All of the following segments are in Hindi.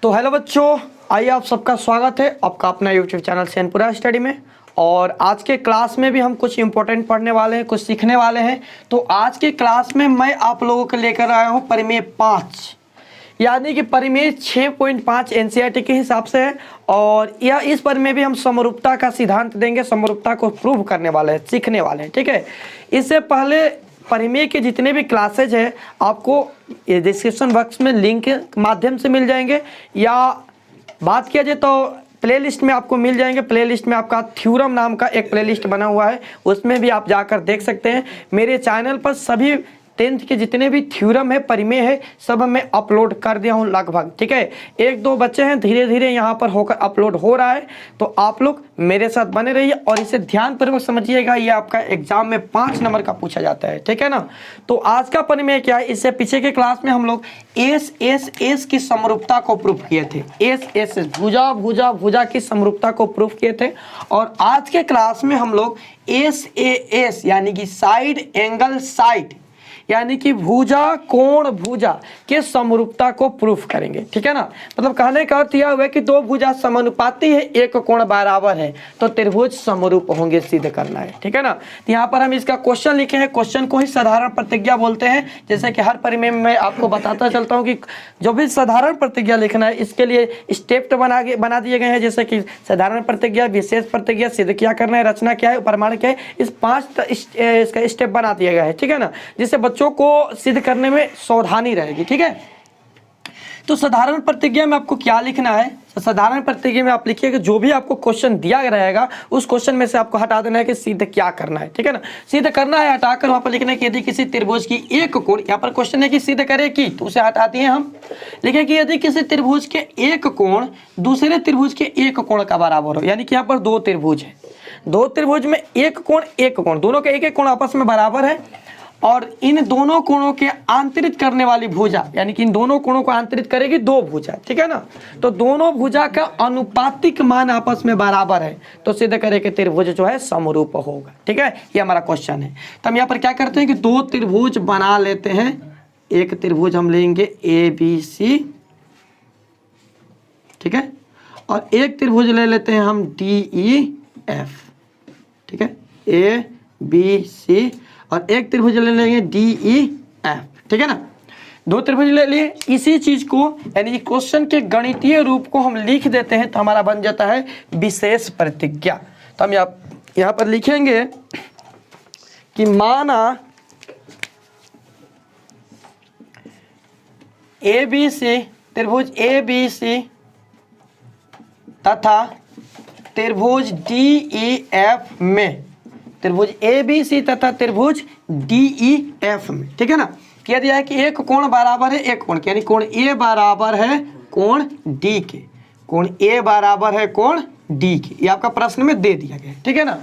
तो हेलो बच्चों, आइए आप सबका स्वागत है आपका अपना यूट्यूब चैनल सैनपुरा स्टडी में। और आज के क्लास में भी हम कुछ इंपॉर्टेंट पढ़ने वाले हैं, कुछ सीखने वाले हैं। तो आज के क्लास में मैं आप लोगों को लेकर आया हूँ परिमेय 5, यानी कि परिमेय 6.5 एनसीईआरटी के हिसाब से है। और यह इस परिमेय भी हम समरूपता का सिद्धांत देंगे, समरूपता को प्रूव करने वाले हैं, सीखने वाले हैं। ठीक है, इससे पहले परिमेय के जितने भी क्लासेज हैं आपको ये डिस्क्रिप्शन बॉक्स में लिंक के माध्यम से मिल जाएंगे, या बात किया जाए तो प्लेलिस्ट में आपको मिल जाएंगे। प्लेलिस्ट में आपका थ्योरम नाम का एक प्लेलिस्ट बना हुआ है, उसमें भी आप जाकर देख सकते हैं। मेरे चैनल पर सभी 10th के जितने भी थ्योरम है, परिमेय है, सब मैं अपलोड कर दिया हूँ लगभग। ठीक है, एक दो बच्चे हैं, धीरे धीरे यहाँ पर होकर अपलोड हो रहा है। तो आप लोग मेरे साथ बने रहिए और इसे ध्यानपूर्वक समझिएगा। ये आपका एग्जाम में 5 नंबर का पूछा जाता है। ठीक है ना। तो आज का परिमेय क्या है, इससे पीछे के क्लास में हम लोग एस की समरूपता को प्रूफ किए थे। एस भुजा भुजा भुजा की समरूपता को प्रूफ किए थे। और आज के क्लास में हम लोग एस यानी कि साइड एंगल साइड, यानी कि भुजा कोण भुजा के समरूपता को प्रूफ करेंगे। ठीक है ना। मतलब कहने का अर्थ यह हुआ कि दो भुजा समानुपाती है, एक कोण बराबर है, तो त्रिभुज समरूप होंगे, सिद्ध करना है। ठीक है ना। तो यहाँ पर हम इसका क्वेश्चन लिखे हैं, क्वेश्चन को ही साधारण प्रतिज्ञा बोलते हैं। जैसे कि हर परिमेय में मैं आपको बताता चलता हूँ कि जो भी साधारण प्रतिज्ञा लिखना है, इसके लिए स्टेप बना दिए गए हैं। जैसे कि साधारण प्रतिज्ञा, विशेष प्रतिज्ञा, सिद्ध क्या करना है, रचना क्या है, प्रमाण क्या है, इस 5 इसका स्टेप बना दिया गया है। ठीक है ना, जिससे बच्चों को सिद्ध करने में सावधानी रहेगी। ठीक है, तो साधारण प्रतिज्ञा में आपको क्या लिखना है, साधारण प्रतिज्ञा में आप लिखिए कि जो भी आपको क्वेश्चन दिया रहेगा उस क्वेश्चन में से आपको हटा देना है कि सिद्ध क्या करना है। ठीक है ना, सिद्ध करना है, हटाकर वहां पर लिखना है कि यदि किसी त्रिभुज की एक कोण, यहाँ पर क्वेश्चन है कि सिद्ध करे की, तो उसे हटा दिए हम। लिखें कि यदि किसी त्रिभुज के एक कोण दूसरे त्रिभुज के एक कोण का बराबर हो, यानी कि यहाँ पर दो त्रिभुज है, दो त्रिभुज में एक कोण दोनों के एक कोण आपस में बराबर है, और इन दोनों कोणों के आंतरित करने वाली भुजा, यानी कि इन दोनों कोणों को आंतरित करेगी दो भुजा। ठीक है ना। तो दोनों भुजा का अनुपातिक मान आपस में बराबर है, तो सिद्ध करे कि त्रिभुज जो है समरूप होगा। ठीक है, ये हमारा क्वेश्चन है। तो हम यहाँ पर क्या करते हैं कि दो त्रिभुज बना लेते हैं। एक त्रिभुज हम लेंगे ABC, ठीक है, और एक त्रिभुज ले लेते हैं हम DEF। ठीक है, ABC, और एक त्रिभुज ले लेंगे DEF। ठीक है ना, दो त्रिभुज ले लिए। इसी चीज को यानी क्वेश्चन के गणितीय रूप को हम लिख देते हैं, तो हमारा बन जाता है विशेष प्रतिज्ञा। तो हम यहाँ पर लिखेंगे कि माना ABC, त्रिभुज ABC तथा त्रिभुज DEF में, त्रिभुज ABC तथा त्रिभुज DEF में, ठीक है ना, कह दिया है कि एक कोण बराबर है एक कोण के, यानी कोण A बराबर है कोण D के, कोण A बराबर है कोण D के, ये आपका प्रश्न में दे दिया गया है। ठीक है ना।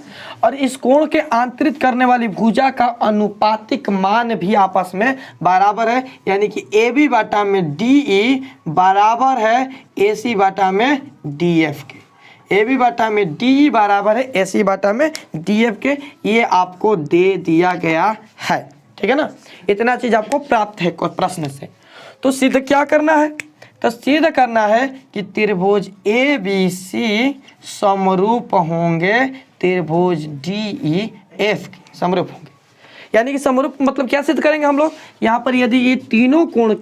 और इस कोण के आंतरित करने वाली भुजा का अनुपातिक मान भी आपस में बराबर है, यानी कि AB बटा में DE बराबर है AC बटा में DF के, AB बटा में DE बराबर है AC बटा में DF के। ये आपको दे दिया गया है। ठीक है ना, इतना चीज आपको प्राप्त है प्रश्न से। तो सिद्ध क्या करना है, तो सिद्ध करना है कि त्रिभुज ABC समरूप होंगे त्रिभुज DEF के, समरूप होंगे। यानी कि समरूप मतलब क्या सिद्ध करेंगे हम लोग, यहाँ पर यदि ये तीनों कोण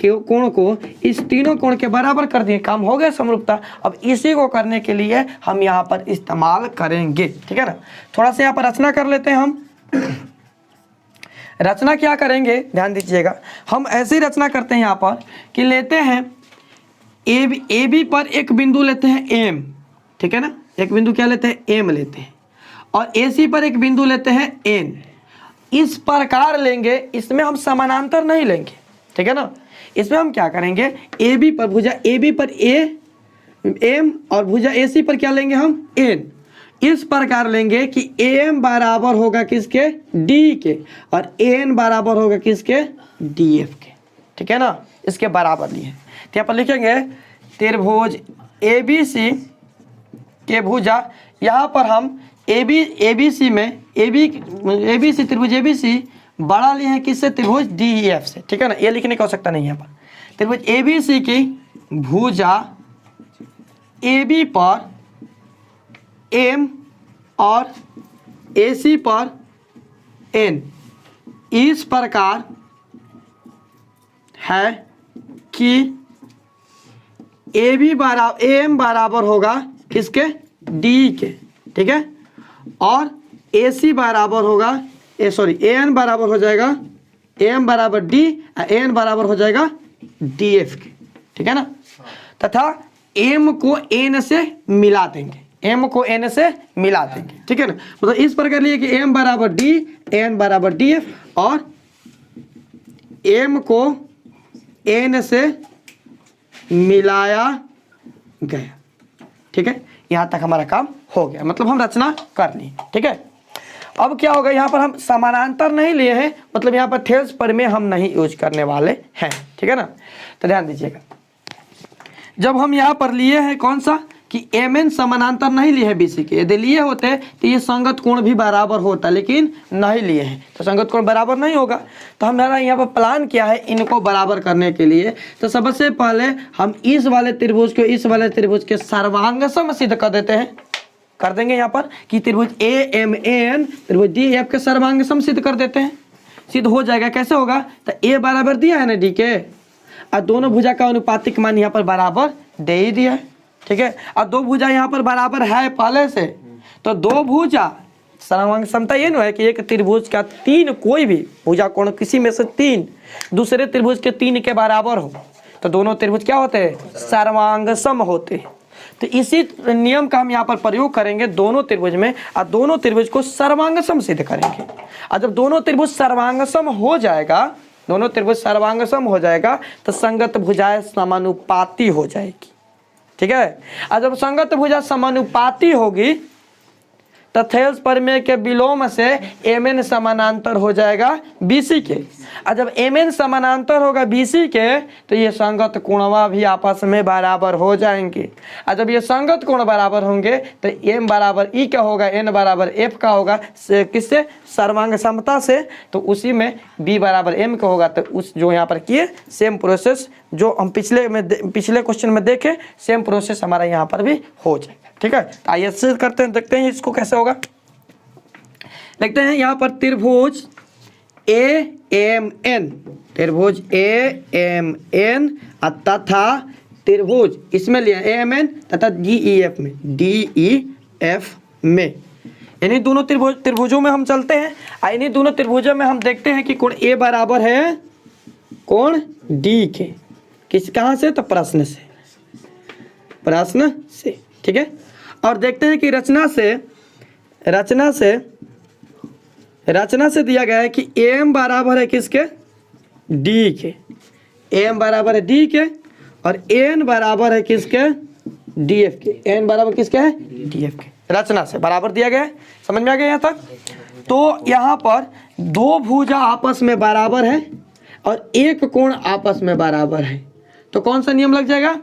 को इस तीनों कोण के बराबर कर दिए, काम हो गया समरूपता। अब इसी को करने के लिए हम यहाँ पर इस्तेमाल करेंगे। ठीक है ना, थोड़ा सा यहाँ पर रचना कर लेते हैं हम। रचना क्या करेंगे, ध्यान दीजिएगा। हम ऐसी रचना करते हैं यहाँ पर कि लेते हैं AB पर एक बिंदु लेते हैं M, ठीक है ना, एक बिंदु क्या लेते हैं M लेते हैं, और AC पर एक बिंदु लेते हैं N। इस प्रकार लेंगे, इसमें हम समानांतर नहीं लेंगे। ठीक है ना, इसमें हम क्या करेंगे, AB पर भुजा AB पर M और भुजा AC पर क्या लेंगे हम N। इस प्रकार लेंगे कि AM बराबर होगा किसके, D के, और AN बराबर होगा किसके, DF के। ठीक है ना, इसके बराबर लिए। तो यहाँ पर लिखेंगे त्रिभुज ABC के भुजा, यहाँ पर हम ABC में ABC त्रिभुज ABC बड़ा लिए हैं किससे, त्रिभुज DEF से। ठीक है ना, ये लिखने की आवश्यकता नहीं है। यहाँ पर त्रिभुज ABC की भुजा ए बी पर एम और ए सी पर एन इस प्रकार है कि ए बी बराबर एम बराबर होगा किसके, डी के, ठीक है, और ए सी बराबर होगा ए एन बराबर हो जाएगा एम बराबर डी, एन बराबर हो जाएगा डी एफ के, ठीक है ना, तथा एम को एन से मिला देंगे, एम को एन से मिला देंगे, ठीक है ना। मतलब इस प्रकार लिए कि एम बराबर डी, एन बराबर डी एफ और एम को एन से मिलाया गया, ठीक है। यहाँ तक हमारा काम हो गया, मतलब हम रचना कर ली, ठीक है। अब क्या होगा, यहाँ पर हम समानांतर नहीं लिए हैं, मतलब यहाँ पर थेल्स पर में हम नहीं यूज करने वाले हैं, ठीक है ना। तो ध्यान दीजिएगा, जब हम यहाँ पर लिए हैं कौन सा कि एम एन समानांतर नहीं लिए हैं बीसी के, यदि लिए होते तो ये संगत कोण भी बराबर होता, लेकिन नहीं लिए हैं तो संगत कोण बराबर नहीं होगा। तो हमारा यहाँ पर प्लान क्या है इनको बराबर करने के लिए, तो सबसे पहले हम इस वाले त्रिभुज को इस वाले त्रिभुज के सर्वांग सम सिद्ध कर देते हैं, कर देंगे यहाँ पर कि त्रिभुज ए एम एन त्रिभुज डी एफ के सर्वांग सम सिद्ध कर देते हैं, सिद्ध हो जाएगा। कैसे होगा, तो ए बराबर दिया है ना डी के, और दोनों भुजा का अनुपातिक मान यहाँ पर बराबर दे ही दिया है, ठीक है। और दो भुजा यहाँ पर बराबर है पहले से, तो दो भुजा सर्वांग समता ये ना है कि एक त्रिभुज का तीन कोई भी भुजा कोण किसी में से तीन दूसरे त्रिभुज के तीन के बराबर हो तो दोनों त्रिभुज क्या होते हैं, सर्वांग सम होते हैं। तो इसी नियम का हम यहाँ पर प्रयोग करेंगे दोनों त्रिभुज में, और दोनों त्रिभुज को सर्वांग सम सिद्ध करेंगे। और जब दोनों त्रिभुज सर्वांग सम हो जाएगा, दोनों त्रिभुज सर्वांग सम हो जाएगा तो संगत भुजाएं समानुपाती हो जाएगी, ठीक है। और जब संगत भुजा समानुपाती होगी तो थेल्स प्रमेय के विलोम से एम एन समानांतर हो जाएगा बीसी के, और जब एम एन समानांतर होगा बीसी के तो ये संगत कोणवा भी आपस में बराबर हो जाएंगे। और जब ये संगत कोण बराबर होंगे तो एम बराबर ई का होगा, एन बराबर एफ का होगा, किससे, सर्वांग समता से। तो उसी में बी बराबर एम का होगा, तो उस जो यहाँ पर किए सेम प्रोसेस जो हम पिछले क्वेश्चन में देखे, सेम प्रोसेस हमारा यहाँ पर भी हो जाएगा, ठीक है। तो आइए से करते हैं, देखते हैं इसको कैसे होगा। देखते हैं यहाँ पर त्रिभुज ए एम एन, त्रिभुज ए एम एन तथा त्रिभुज इसमें लिया ए एम एन तथा डी ई एफ में, डी ई एफ में, इन्हीं दोनों त्रिभुजों में हम चलते हैं। इन्हीं दोनों त्रिभुजों में हम देखते हैं कि कोण ए बराबर है कोण डी के, किस कहाँ से, तो प्रश्न से, ठीक है। और देखते हैं कि रचना से दिया गया है कि एम बराबर है किसके, डी के, एम बराबर है डी के और एन बराबर है किसके, डी एफ के, एन बराबर किसके है, डी एफ के, रचना से बराबर दिया गया है। समझ में आ गया यहाँ तक। तो यहाँ पर दो भुजा आपस में बराबर है और एक कोण आपस में बराबर है, तो कौन सा नियम लग जाएगा,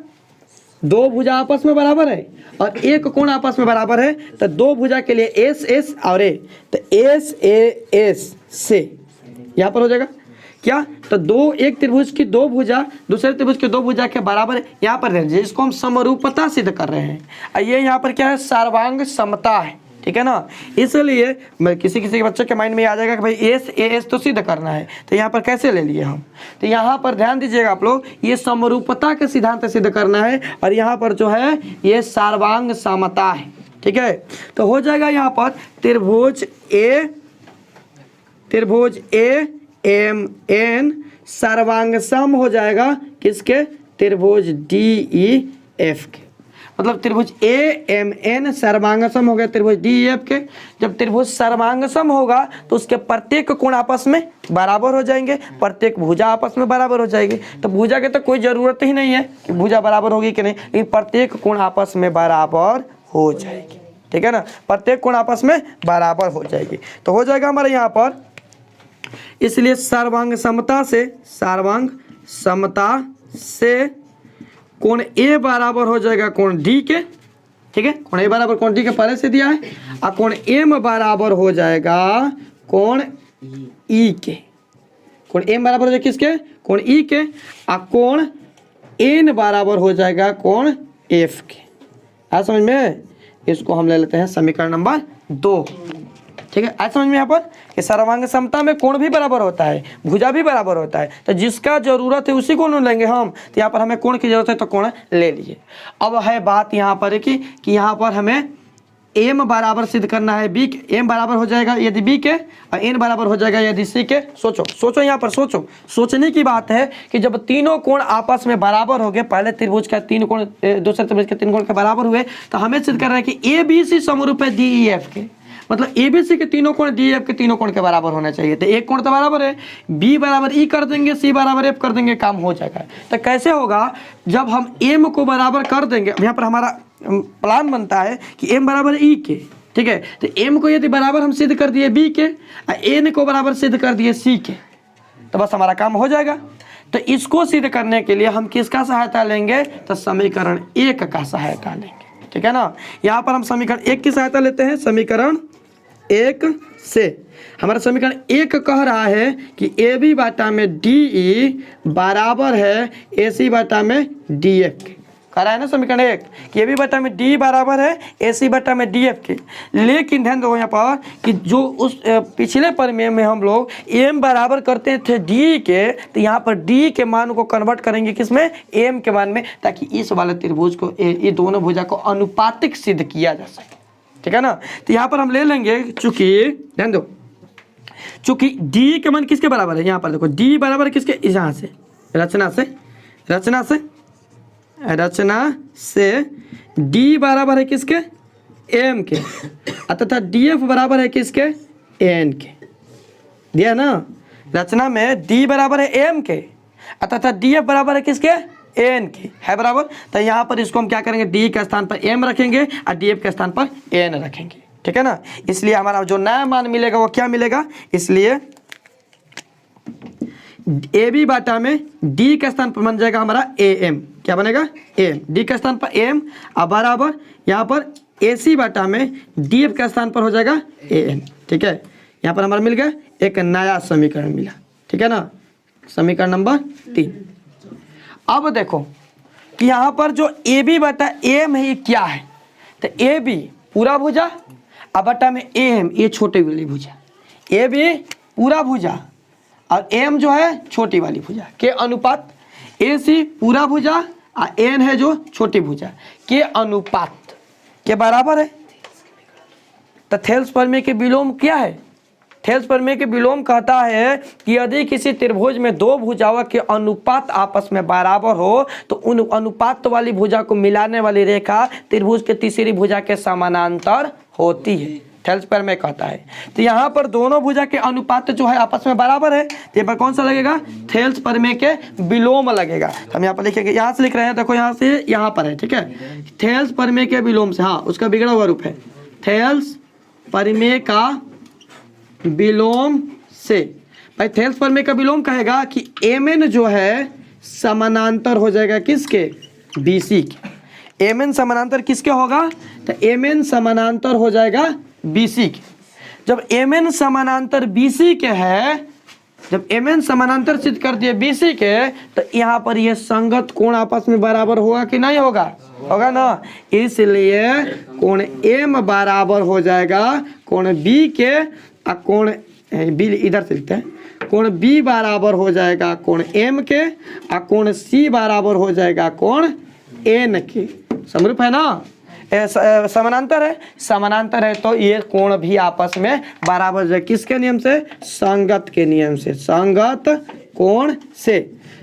दो भुजा आपस में बराबर है और एक कोण आपस में बराबर है, तो दो भुजा के लिए एस एस और ए, तो एस ए एस से यहाँ पर हो जाएगा क्या, तो दो एक त्रिभुज की दो भुजा दूसरे त्रिभुज के दो भुजा के बराबर है। यहाँ पर देखिए इसको हम समरूपता सिद्ध कर रहे हैं, और ये यहाँ पर क्या है, सर्वांग समता है, ठीक है ना। इसलिए मैं किसी के बच्चे के माइंड में आ जाएगा कि भाई एस ए एस तो सिद्ध करना है, तो यहाँ पर कैसे ले लिए हम, तो यहाँ पर ध्यान दीजिएगा आप लोग, ये समरूपता के सिद्धांत सिद्ध करना है, और यहाँ पर जो है ये सर्वांग समता है, ठीक है। तो हो जाएगा यहाँ पर त्रिभुज ए एम एन सर्वांग सम हो जाएगा किसके, त्रिभुज डी ई एफ के, मतलब त्रिभुज ए एम एन सर्वांगसम हो गया त्रिभुज डी एफ के। जब त्रिभुज सर्वांगसम होगा तो उसके प्रत्येक कोण आपस में बराबर हो जाएंगे, प्रत्येक भुजा आपस में बराबर हो जाएगी। तो भुजा के तो कोई ज़रूरत ही नहीं है कि भुजा बराबर होगी कि नहीं, लेकिन प्रत्येक कोण आपस में बराबर हो जाएगी, ठीक है ना, प्रत्येक कोण आपस में बराबर हो जाएगी। तो हो जाएगा हमारे यहाँ पर, इसलिए सर्वांग समता से कोण ए बराबर हो जाएगा कोण डी के, ठीक है, कोण ए बराबर कोण डी के पहले से दिया है, और कोण एम बराबर हो जाएगा कोण ई के, कोण एम बराबर हो जाएगा किसके, कोण ई के, और कोण एन बराबर हो जाएगा कोण एफ के, आज समझ में, इसको हम ले लेते हैं समीकरण नंबर 2। ठीक है, आज समझ में यहाँ पर कि सर्वांग समता में कोण भी बराबर होता है, भुजा भी बराबर होता है, तो जिसका जरूरत है उसी को लेंगे हम। तो यहाँ पर हमें कोण की जरूरत है तो कोण ले लीजिए। अब है बात यहाँ पर कि यहाँ पर हमें एम बराबर सिद्ध करना है बी के। एम बराबर हो जाएगा यदि बी के और एन बराबर हो जाएगा यदि सी के। सोचो यहाँ पर सोचने की बात है कि जब तीनों कोण आपस में बराबर हो गए, पहले त्रिभुज का 3 कोण दूसरे त्रिभुज के 3 कोण के बराबर हुए, तो हमें सिद्ध करना है कि ए बी सी समरूप है डी ई एफ के। मतलब ए बी सी के तीनों कोण डी एफ के तीनों कोण के बराबर होना चाहिए। तो एक कोण तो बराबर है, बी बराबर ई कर देंगे, सी बराबर एफ कर देंगे, काम हो जाएगा। तो कैसे होगा, जब हम एम को बराबर कर देंगे, यहाँ पर हमारा प्लान बनता है कि एम बराबर ई के। ठीक है, तो एम को यदि बराबर हम सिद्ध कर दिए बी के और एन को बराबर सिद्ध कर दिए सी के, तो बस हमारा काम हो जाएगा। तो इसको सिद्ध करने के लिए हम किसका सहायता लेंगे, तो समीकरण 1 का सहायता लेंगे। ठीक है ना, यहाँ पर हम समीकरण 1 की सहायता लेते हैं। समीकरण 1 से हमारा समीकरण 1 कह रहा है कि ए बी बाटा में डी ई बराबर है ए सी बाटा में डी एफ के। कह रहा है ना समीकरण 1 कि ए बी बाटा में डी बराबर है ए सी बाटा में डी एफ के। लेकिन ध्यान दो यहाँ पर कि जो उस पिछले प्रमेय में हम लोग एम बराबर करते थे डी के, तो यहाँ पर डी के मान को कन्वर्ट करेंगे किसमें, एम के मान में, ताकि इस वाले त्रिभुज को ये दोनों भुजा को अनुपातिक सिद्ध किया जा सके। ठीक है ना, तो यहाँ पर हम ले लेंगे, चूंकि ध्यान दो, चूंकि डी के मान किसके बराबर है, यहाँ पर देखो डी बराबर किसके, यहाँ से रचना से डी बराबर है किसके, एम के, तथा डी एफ बराबर है किसके, एन के। दिया ना, रचना में डी बराबर है एम के तथा डी एफ बराबर है किसके, एन के, है बराबर। तो यहाँ पर इसको हम क्या करेंगे, डी के स्थान पर एम रखेंगे और डी एफ के स्थान पर एन रखेंगे। ठीक है ना, इसलिए हमारा जो नया मान मिलेगा वो क्या मिलेगा, इसलिए ए बी बाटा में डी के स्थान पर बन जाएगा हमारा ए एम। क्या बनेगा, एम, डी के स्थान पर एम और बराबर यहाँ पर ए सी बाटा में डी एफ के स्थान पर हो जाएगा ए एन। ठीक है, यहाँ पर हमारा मिल गया एक नया समीकरण मिला। ठीक है ना, समीकरण नंबर 3। अब देखो कि यहाँ पर जो ए बी बटा एम है ये क्या है, तो ए बी पूरा भुजा और बटा में एम ये छोटी वाली भुजा, ए बी पूरा भुजा और एम जो है छोटी वाली भुजा के अनुपात, ए सी पूरा भुजा और एन है जो छोटी भुजा के अनुपात के बराबर है। तो थेल्स प्रमेय के विलोम क्या है, थेल्स प्रमेय के विलोम कहता है कि यदि किसी त्रिभुज में दो भुजाओं के अनुपात आपस में बराबर हो तो उन अनुपात वाली भुजा को मिलाने वाली रेखा त्रिभुज के तीसरी भुजा के समानांतर होती है, थेल्स प्रमेय कहता है। तो यहाँ पर दोनों भुजा के अनुपात जो है आपस में बराबर है, तो यहाँ पर कौन सा लगेगा, थेल्स प्रमेय के विलोम लगेगा। हम यहाँ पर लिखेंगे, यहाँ से लिख रहे हैं, देखो यहाँ से यहाँ पर है। ठीक है, थेल्स प्रमेय के विलोम से, हाँ उसका बिगड़ा हुआ रूप है, थेल्स प्रमेय का विलोम से। भाई थेल्स प्रमेय का विलोम कहेगा कि एम एन जो है समानांतर हो जाएगा किसके, बी सी के। एम एन समानांतर किसके होगा, तो एम एन समानांतर हो जाएगा बी सी के। जब एम एन समानांतर बी सी के है, जब एम एन समानांतर सिद्ध कर दिए बी सी के, तो यहाँ पर ये संगत कोण आपस में बराबर होगा कि नहीं होगा, होगा ना। इसलिए कोण एम बराबर हो जाएगा कोण बी के, और कोण बी इधर से लिखते हैं, कोण बी बराबर हो जाएगा कोण एम के, और कोण सी बराबर हो जाएगा कोण एन के। समरूप है ना, समानांतर है, समानांतर है तो ये कोण भी आपस में बराबर है, किसके नियम से, संगत के नियम से। संगत कोण से,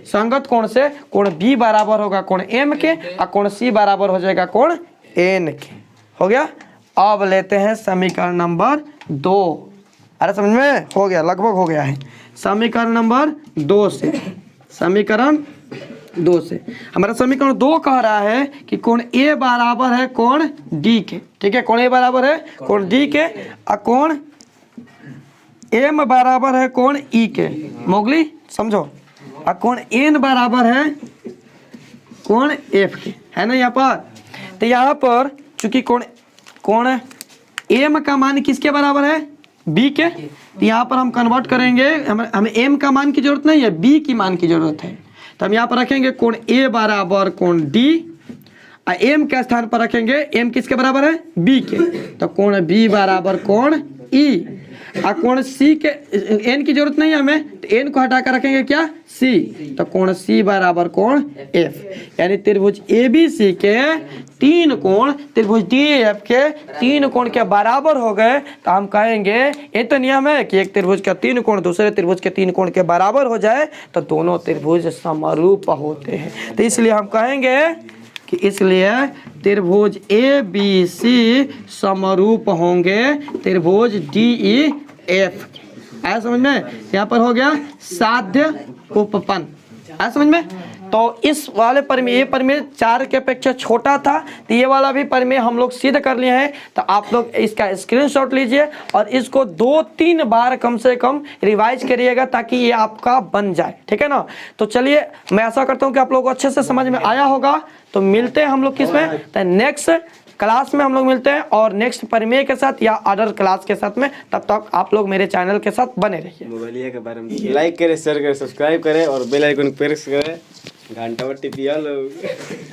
संगत कोण से कोण बी बराबर होगा कोण एम के और कोण सी बराबर हो जाएगा कोण एन के। हो गया। अब लेते हैं समीकरण नंबर 2। अरे समझ में हो गया, लगभग हो गया है। समीकरण नंबर 2 से, समीकरण 2 से हमारा समीकरण 2 कह रहा है कि कोण ए बराबर है कोण डी के। ठीक है, कोण ए बराबर है कोण डी के और कोण एम बराबर है कोण ई के। मोगली समझो, और कोण एन बराबर है कोण एफ के, है ना यहाँ पर। तो यहाँ पर चूंकि कोण एम का मान किसके बराबर है, बी के, तो यहाँ पर हम कन्वर्ट करेंगे, हमें एम का मान की जरूरत नहीं है, बी की मान की जरूरत है। तो हम यहाँ पर रखेंगे कोण ए बराबर कोण डी एम के स्थान पर रखेंगे, एम किसके बराबर है, बी के, तो कोण बी बराबर कोण ई। और कोण सी के एन की जरूरत नहीं है हमें, तो एन को हटाकर रखेंगे क्या, सी, तो कोण सी बराबर कोण एफ। यानी त्रिभुज ए बी सी के 3 कोण त्रिभुज डी एफ के 3 कोण के बराबर हो गए, तो हम कहेंगे, ये तो नियम है कि एक त्रिभुज का 3 कोण दूसरे त्रिभुज के 3 कोण के बराबर हो जाए तो दोनों त्रिभुज समरूप होते हैं। तो इसलिए हम कहेंगे कि इसलिए त्रिभुज ए बी सी समरूप होंगे त्रिभुज डी ई एफ। आया समझ में, यहाँ पर हो गया साध्य उपपन्न। आया समझ में। तो इस वाले प्रमेय, ये प्रमेय 4 के अपेक्षा छोटा था, तो ये वाला भी प्रमेय हम लोग सिद्ध कर लिए हैं। तो आप लोग इसका स्क्रीनशॉट लीजिए और इसको 2-3 बार कम से कम रिवाइज करिएगा ताकि ये आपका बन जाए, ठीक है ना। तो चलिए, मैं आशा करता हूँ कि आप लोग को अच्छे से समझ में आया होगा। तो मिलते हैं हम लोग किसमें, तो नेक्स्ट क्लास में हम लोग मिलते हैं, और नेक्स्ट प्रमेय के साथ या अदर क्लास के साथ में। तब तक आप लोग मेरे चैनल के साथ बने रहिए। मोबाइलिया के बारे में लाइक करें, शेयर करें, सब्सक्राइब करें और बेल आइकन प्रेस करें, घंटा टिपिया लोग।